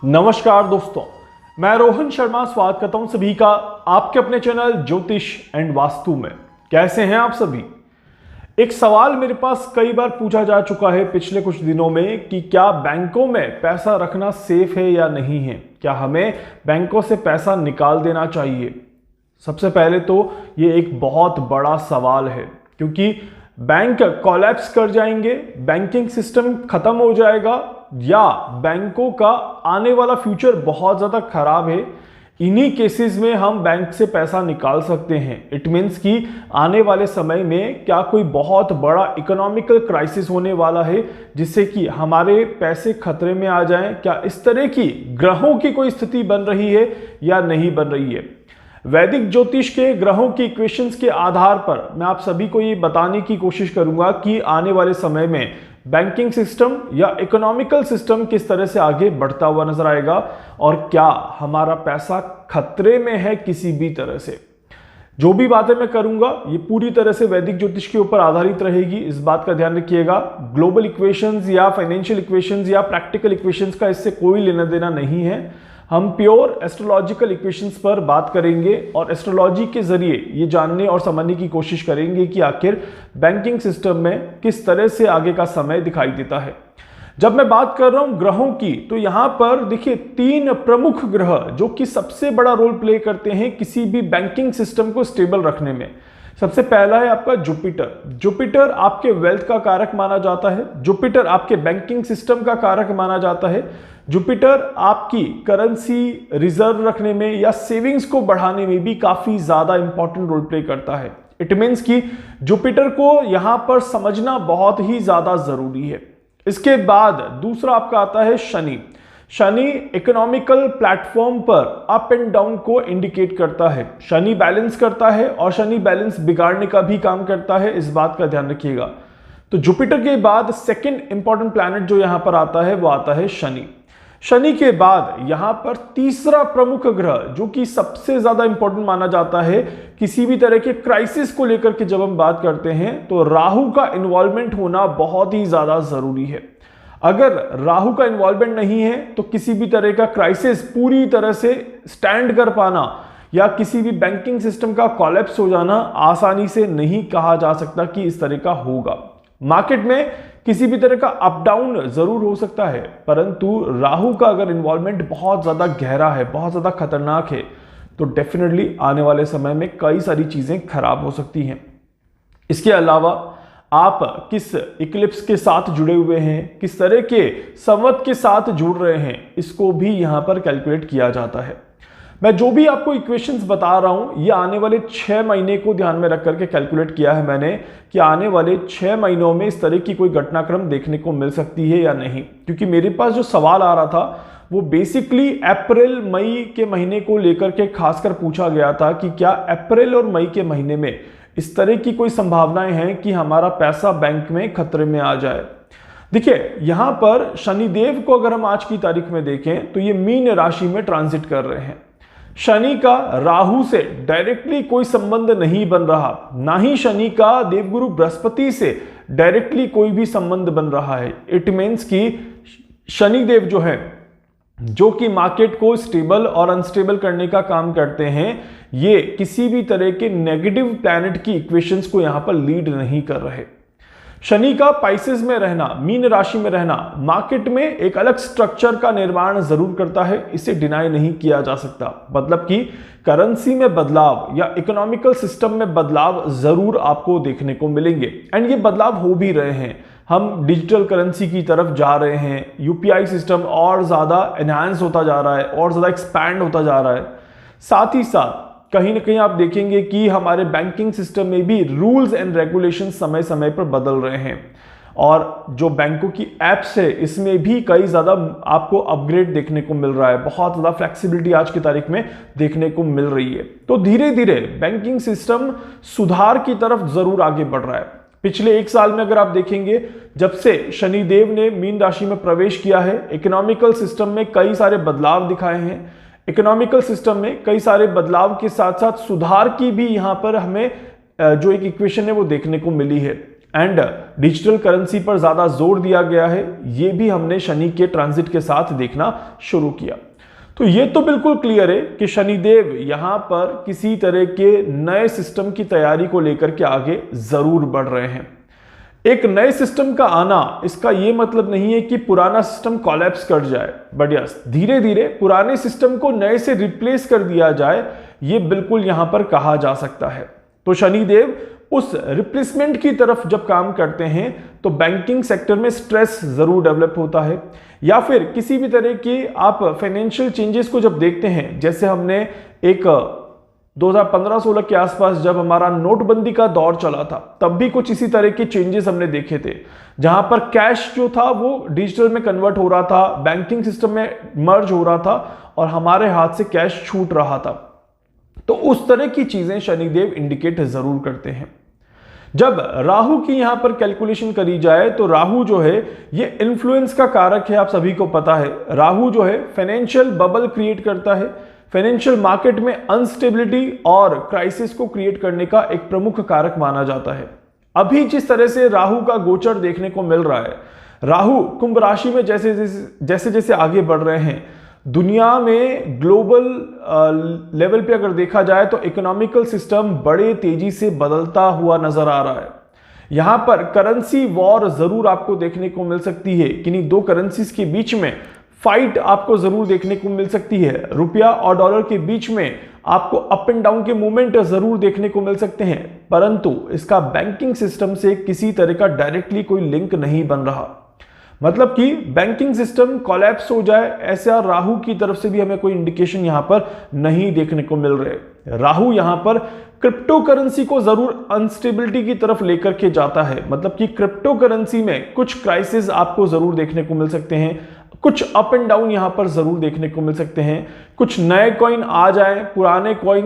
नमस्कार दोस्तों, मैं रोहन शर्मा स्वागत करता हूं सभी का आपके अपने चैनल ज्योतिष एंड वास्तु में। कैसे हैं आप सभी? एक सवाल मेरे पास कई बार पूछा जा चुका है पिछले कुछ दिनों में कि क्या बैंकों में पैसा रखना सेफ है या नहीं है, क्या हमें बैंकों से पैसा निकाल देना चाहिए। सबसे पहले तो ये एक बहुत बड़ा सवाल है, क्योंकि बैंक कोलैप्स कर जाएंगे, बैंकिंग सिस्टम खत्म हो जाएगा या बैंकों का आने वाला फ्यूचर बहुत ज़्यादा खराब है। इन्हीं केसेस में हम बैंक से पैसा निकाल सकते हैं। इट मीन्स कि आने वाले समय में क्या कोई बहुत बड़ा इकोनॉमिकल क्राइसिस होने वाला है जिससे कि हमारे पैसे खतरे में आ जाएं। क्या इस तरह की ग्रहों की कोई स्थिति बन रही है या नहीं बन रही है। वैदिक ज्योतिष के ग्रहों की इक्वेशंस के आधार पर मैं आप सभी को ये बताने की कोशिश करूंगा कि आने वाले समय में बैंकिंग सिस्टम या इकोनॉमिकल सिस्टम किस तरह से आगे बढ़ता हुआ नजर आएगा और क्या हमारा पैसा खतरे में है किसी भी तरह से। जो भी बातें मैं करूंगा ये पूरी तरह से वैदिक ज्योतिष के ऊपर आधारित रहेगी, इस बात का ध्यान रखिएगा। ग्लोबल इक्वेशंस या फाइनेंशियल इक्वेशंस या प्रैक्टिकल इक्वेशंस का इससे कोई लेना देना नहीं है। हम प्योर एस्ट्रोलॉजिकल इक्वेशंस पर बात करेंगे और एस्ट्रोलॉजी के जरिए ये जानने और समझने की कोशिश करेंगे कि आखिर बैंकिंग सिस्टम में किस तरह से आगे का समय दिखाई देता है। जब मैं बात कर रहा हूं ग्रहों की, तो यहां पर देखिए 3 प्रमुख ग्रह जो कि सबसे बड़ा रोल प्ले करते हैं किसी भी बैंकिंग सिस्टम को स्टेबल रखने में। सबसे पहला है आपका जुपिटर। जुपिटर आपके वेल्थ का कारक माना जाता है, जुपिटर आपके बैंकिंग सिस्टम का कारक माना जाता है, जुपिटर आपकी करेंसी रिजर्व रखने में या सेविंग्स को बढ़ाने में भी काफी ज्यादा इंपॉर्टेंट रोल प्ले करता है। इट मीन्स कि जुपिटर को यहां पर समझना बहुत ही ज्यादा जरूरी है। इसके बाद दूसरा आपका आता है शनि। शनि इकोनॉमिकल प्लेटफॉर्म पर अप एंड डाउन को इंडिकेट करता है, शनि बैलेंस करता है और शनि बैलेंस बिगाड़ने का भी काम करता है, इस बात का ध्यान रखिएगा। तो जुपिटर के बाद सेकंड इंपॉर्टेंट प्लैनेट जो यहां पर आता है वो आता है शनि। शनि के बाद यहां पर तीसरा प्रमुख ग्रह जो कि सबसे ज्यादा इंपॉर्टेंट माना जाता है किसी भी तरह के क्राइसिस को लेकर के जब हम बात करते हैं तो राहु का इन्वॉल्वमेंट होना बहुत ही ज्यादा जरूरी है। अगर राहु का इन्वॉल्वमेंट नहीं है तो किसी भी तरह का क्राइसिस पूरी तरह से स्टैंड कर पाना या किसी भी बैंकिंग सिस्टम का कोलैप्स हो जाना आसानी से नहीं कहा जा सकता कि इस तरह का होगा। मार्केट में किसी भी तरह का अप डाउन जरूर हो सकता है, परंतु राहु का अगर इन्वॉल्वमेंट बहुत ज्यादा गहरा है, बहुत ज्यादा खतरनाक है, तो डेफिनेटली आने वाले समय में कई सारी चीजें खराब हो सकती हैं। इसके अलावा आप किस इक्लिप्स के साथ जुड़े हुए हैं, किस तरह के संवत के साथ जुड़ रहे हैं, इसको भी यहां पर कैलकुलेट किया जाता है। मैं जो भी आपको इक्वेशंस बता रहा हूं ये आने वाले 6 महीने को ध्यान में रख करके कैलकुलेट किया है मैंने कि आने वाले 6 महीनों में इस तरह की कोई घटनाक्रम देखने को मिल सकती है या नहीं। क्योंकि मेरे पास जो सवाल आ रहा था वो बेसिकली अप्रैल मई के महीने को लेकर के खासकर पूछा गया था कि क्या अप्रैल और मई के महीने में इस तरह की कोई संभावनाएं हैं कि हमारा पैसा बैंक में खतरे में आ जाए। देखिए यहां पर शनिदेव को अगर हम आज की तारीख में देखें तो ये मीन राशि में ट्रांजिट कर रहे हैं। शनि का राहु से डायरेक्टली कोई संबंध नहीं बन रहा, ना ही शनि का देवगुरु बृहस्पति से डायरेक्टली कोई भी संबंध बन रहा है। इट मीन्स कि शनिदेव जो है जो कि मार्केट को स्टेबल और अनस्टेबल करने का काम करते हैं, ये किसी भी तरह के नेगेटिव प्लैनेट की इक्वेशंस को यहां पर लीड नहीं कर रहे। शनि का पाइसेस में रहना, मीन राशि में रहना मार्केट में एक अलग स्ट्रक्चर का निर्माण जरूर करता है, इसे डिनाई नहीं किया जा सकता। मतलब कि करेंसी में बदलाव या इकोनॉमिकल सिस्टम में बदलाव जरूर आपको देखने को मिलेंगे एंड ये बदलाव हो भी रहे हैं। हम डिजिटल करेंसी की तरफ जा रहे हैं, यूपीआई सिस्टम और ज्यादा एनहांस होता जा रहा है और ज्यादा एक्सपैंड होता जा रहा है। साथ ही साथ कहीं ना कहीं आप देखेंगे कि हमारे बैंकिंग सिस्टम में भी रूल्स एंड रेगुलेशन समय समय पर बदल रहे हैं और जो बैंकों की एप्स है इसमें भी कई ज्यादा आपको अपग्रेड देखने को मिल रहा है, बहुत ज्यादा फ्लेक्सिबिलिटी आज की तारीख में देखने को मिल रही है। तो धीरे धीरे बैंकिंग सिस्टम सुधार की तरफ जरूर आगे बढ़ रहा है। पिछले 1 साल में अगर आप देखेंगे जब से शनिदेव ने मीन राशि में प्रवेश किया है, इकोनॉमिकल सिस्टम में कई सारे बदलाव दिखाए हैं। इकोनॉमिकल सिस्टम में कई सारे बदलाव के साथ साथ सुधार की भी यहां पर हमें जो एक इक्वेशन है वो देखने को मिली है। एंड डिजिटल करेंसी पर ज्यादा जोर दिया गया है, ये भी हमने शनि के ट्रांजिट के साथ देखना शुरू किया। तो ये तो बिल्कुल क्लियर है कि शनिदेव यहां पर किसी तरह के नए सिस्टम की तैयारी को लेकर के आगे जरूर बढ़ रहे हैं। एक नए सिस्टम का आना, इसका यह मतलब नहीं है कि पुराना सिस्टम कोलैप्स कर जाए, बट यस धीरे धीरे पुराने सिस्टम को नए से रिप्लेस कर दिया जाए, यह बिल्कुल यहां पर कहा जा सकता है। तो शनिदेव उस रिप्लेसमेंट की तरफ जब काम करते हैं तो बैंकिंग सेक्टर में स्ट्रेस जरूर डेवलप होता है, या फिर किसी भी तरह की आप फाइनेंशियल चेंजेस को जब देखते हैं, जैसे हमने एक 2015-16 के आसपास जब हमारा नोटबंदी का दौर चला था, तब भी कुछ इसी तरह के चेंजेस हमने देखे थे, जहां पर कैश जो था वो डिजिटल में कन्वर्ट हो रहा था, बैंकिंग सिस्टम में मर्ज हो रहा था और हमारे हाथ से कैश छूट रहा था। तो उस तरह की चीजें शनिदेव इंडिकेट जरूर करते हैं। जब राहु की यहां पर कैलकुलेशन करी जाए तो राहु जो है ये इन्फ्लुएंस का कारक है, आप सभी को पता है। राहु जो है फाइनेंशियल बबल क्रिएट करता है, फाइनेंशियल मार्केट में अनस्टेबिलिटी और क्राइसिस को क्रिएट करने का एक प्रमुख कारक माना जाता है। अभी जिस तरह से राहु का गोचर देखने को मिल रहा है, राहु कुंभ राशि में जैसे जैसे आगे बढ़ रहे हैं, दुनिया में ग्लोबल लेवल पे अगर देखा जाए तो इकोनॉमिकल सिस्टम बड़े तेजी से बदलता हुआ नजर आ रहा है। यहां पर करेंसी वॉर जरूर आपको देखने को मिल सकती है, किन्हीं दो करेंसीज के बीच में फाइट आपको जरूर देखने को मिल सकती है। रुपया और डॉलर के बीच में आपको अप एंड डाउन के मूवमेंट जरूर देखने को मिल सकते हैं, परंतु इसका बैंकिंग सिस्टम से किसी तरह का डायरेक्टली कोई लिंक नहीं बन रहा। मतलब कि बैंकिंग सिस्टम कोलैप्स हो जाए, ऐसा राहु की तरफ से भी हमें कोई इंडिकेशन यहां पर नहीं देखने को मिल रहे। राहु यहां पर क्रिप्टो करेंसी को जरूर अनस्टेबिलिटी की तरफ लेकर के जाता है, मतलब कि क्रिप्टो करेंसी में कुछ क्राइसिस आपको जरूर देखने को मिल सकते हैं, कुछ अप एंड डाउन यहां पर जरूर देखने को मिल सकते हैं, कुछ नए कॉइन आ जाएं, पुराने कॉइन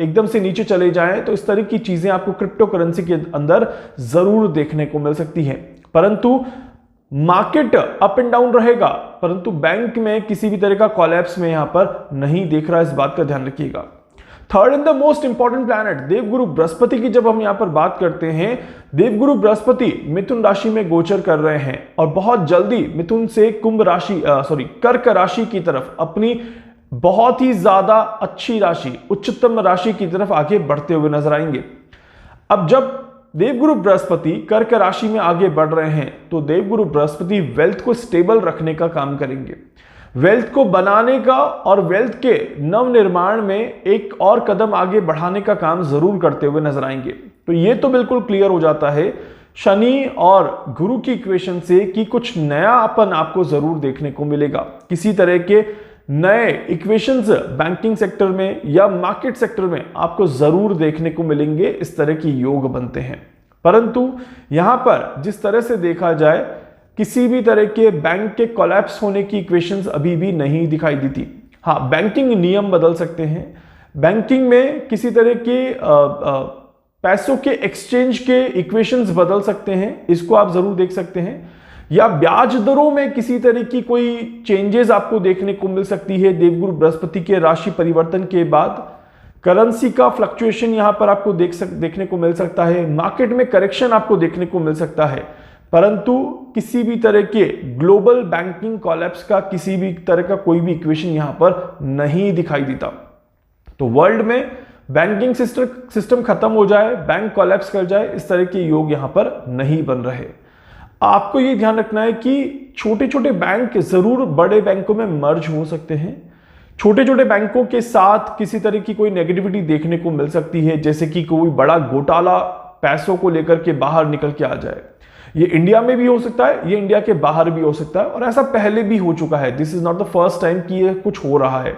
एकदम से नीचे चले जाएं, तो इस तरह की चीजें आपको क्रिप्टो करेंसी के अंदर जरूर देखने को मिल सकती हैं। परंतु मार्केट अप एंड डाउन रहेगा, परंतु बैंक में किसी भी तरह का कोलैप्स में यहां पर नहीं देख रहा, इस बात का ध्यान रखिएगा। Third and the most important planet देवगुरु बृहस्पति की जब हम यहां पर बात करते हैं, देवगुरु बृहस्पति मिथुन राशि में गोचर कर रहे हैं और बहुत जल्दी मिथुन से कर्क राशि की तरफ, अपनी बहुत ही ज्यादा अच्छी राशि, उच्चतम राशि की तरफ आगे बढ़ते हुए नजर आएंगे। अब जब देवगुरु बृहस्पति कर्क राशि में आगे बढ़ रहे हैं तो देवगुरु बृहस्पति वेल्थ को स्टेबल रखने का काम करेंगे, वेल्थ को बनाने का और वेल्थ के नव निर्माण में एक और कदम आगे बढ़ाने का काम जरूर करते हुए नजर आएंगे। तो ये तो बिल्कुल क्लियर हो जाता है शनि और गुरु की इक्वेशन से कि कुछ नयापन आपको जरूर देखने को मिलेगा, किसी तरह के नए इक्वेशंस बैंकिंग सेक्टर में या मार्केट सेक्टर में आपको जरूर देखने को मिलेंगे, इस तरह की योग बनते हैं। परंतु यहां पर जिस तरह से देखा जाए, किसी भी तरह के बैंक के कोलैप्स होने की इक्वेशंस अभी भी नहीं दिखाई देती। हाँ, बैंकिंग नियम बदल सकते हैं, बैंकिंग में किसी तरह के पैसों के एक्सचेंज के इक्वेशंस बदल सकते हैं, इसको आप जरूर देख सकते हैं, या ब्याज दरों में किसी तरह की कोई चेंजेस आपको देखने को मिल सकती है देवगुरु बृहस्पति के राशि परिवर्तन के बाद। करेंसी का फ्लक्चुएशन यहां पर आपको देखने को मिल सकता है, मार्केट में करेक्शन आपको देखने को मिल सकता है, परंतु किसी भी तरह के ग्लोबल बैंकिंग कोलैप्स का किसी भी तरह का कोई भी इक्वेशन यहां पर नहीं दिखाई देता। तो वर्ल्ड में बैंकिंग सिस्टम खत्म हो जाए, बैंक कोलैप्स कर जाए, इस तरह के योग यहां पर नहीं बन रहे। आपको यह ध्यान रखना है कि छोटे छोटे बैंक जरूर बड़े बैंकों में मर्ज हो सकते हैं, छोटे छोटे बैंकों के साथ किसी तरह की कोई नेगेटिविटी देखने को मिल सकती है, जैसे कि कोई बड़ा घोटाला पैसों को लेकर के बाहर निकल के आ जाए। ये इंडिया में भी हो सकता है, ये इंडिया के बाहर भी हो सकता है, और ऐसा पहले भी हो चुका है। This is not the first time कि ये कुछ हो रहा है।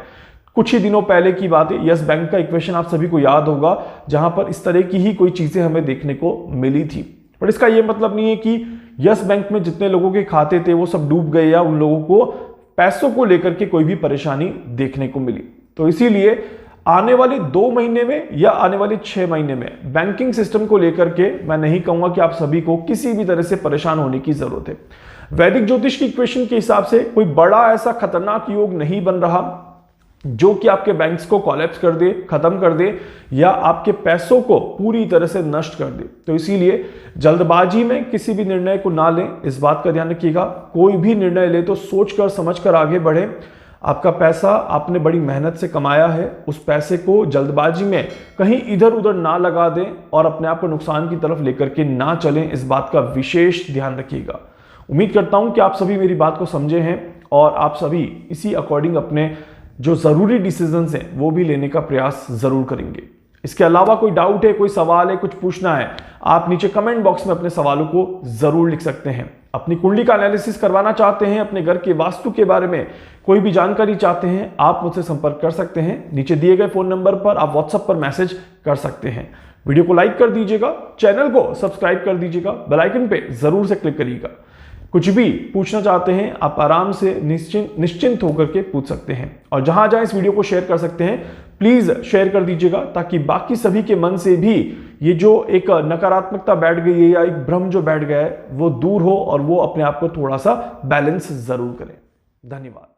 कुछ ही दिनों पहले की बात है, यस बैंक का इक्वेशन आप सभी को याद होगा, जहां पर इस तरह की ही कोई चीजें हमें देखने को मिली थी। पर इसका यह मतलब नहीं है कि यस बैंक में जितने लोगों के खाते थे वो सब डूब गए या उन लोगों को पैसों को लेकर के कोई भी परेशानी देखने को मिली। तो इसीलिए आने वाले 2 महीने में या आने वाले 6 महीने में बैंकिंग सिस्टम को लेकर के मैं नहीं कहूंगा कि आप सभी को किसी भी तरह से परेशान होने की जरूरत है। वैदिक ज्योतिष की इक्वेशन के हिसाब से कोई बड़ा ऐसा खतरनाक योग नहीं बन रहा, जो कि आपके बैंक्स को कोलैप्स कर दे, खत्म कर दे या आपके पैसों को पूरी तरह से नष्ट कर दे। तो इसीलिए जल्दबाजी में किसी भी निर्णय को ना लें, इस बात का ध्यान रखिएगा। कोई भी निर्णय ले तो सोचकर समझकर आगे बढ़े। आपका पैसा आपने बड़ी मेहनत से कमाया है, उस पैसे को जल्दबाजी में कहीं इधर उधर ना लगा दें और अपने आप को नुकसान की तरफ लेकर के ना चलें, इस बात का विशेष ध्यान रखिएगा। उम्मीद करता हूं कि आप सभी मेरी बात को समझे हैं और आप सभी इसी अकॉर्डिंग अपने जो जरूरी डिसीजंस हैं वो भी लेने का प्रयास जरूर करेंगे। इसके अलावा कोई डाउट है, कोई सवाल है, कुछ पूछना है, आप नीचे कमेंट बॉक्स में अपने सवालों को जरूर लिख सकते हैं। अपनी कुंडली का एनालिसिस करवाना चाहते हैं, अपने घर के वास्तु के बारे में कोई भी जानकारी चाहते हैं, आप मुझसे संपर्क कर सकते हैं। नीचे दिए गए फोन नंबर पर आप व्हाट्सएप पर मैसेज कर सकते हैं। वीडियो को लाइक कर दीजिएगा, चैनल को सब्सक्राइब कर दीजिएगा, बेल आइकन पे जरूर से क्लिक करिएगा। कुछ भी पूछना चाहते हैं आप आराम से निश्चिंत होकर के पूछ सकते हैं और जहां जहां इस वीडियो को शेयर कर सकते हैं प्लीज शेयर कर दीजिएगा, ताकि बाकी सभी के मन से भी ये जो एक नकारात्मकता बैठ गई है या एक भ्रम जो बैठ गया है वो दूर हो और वो अपने आप को थोड़ा सा बैलेंस जरूर करें। धन्यवाद।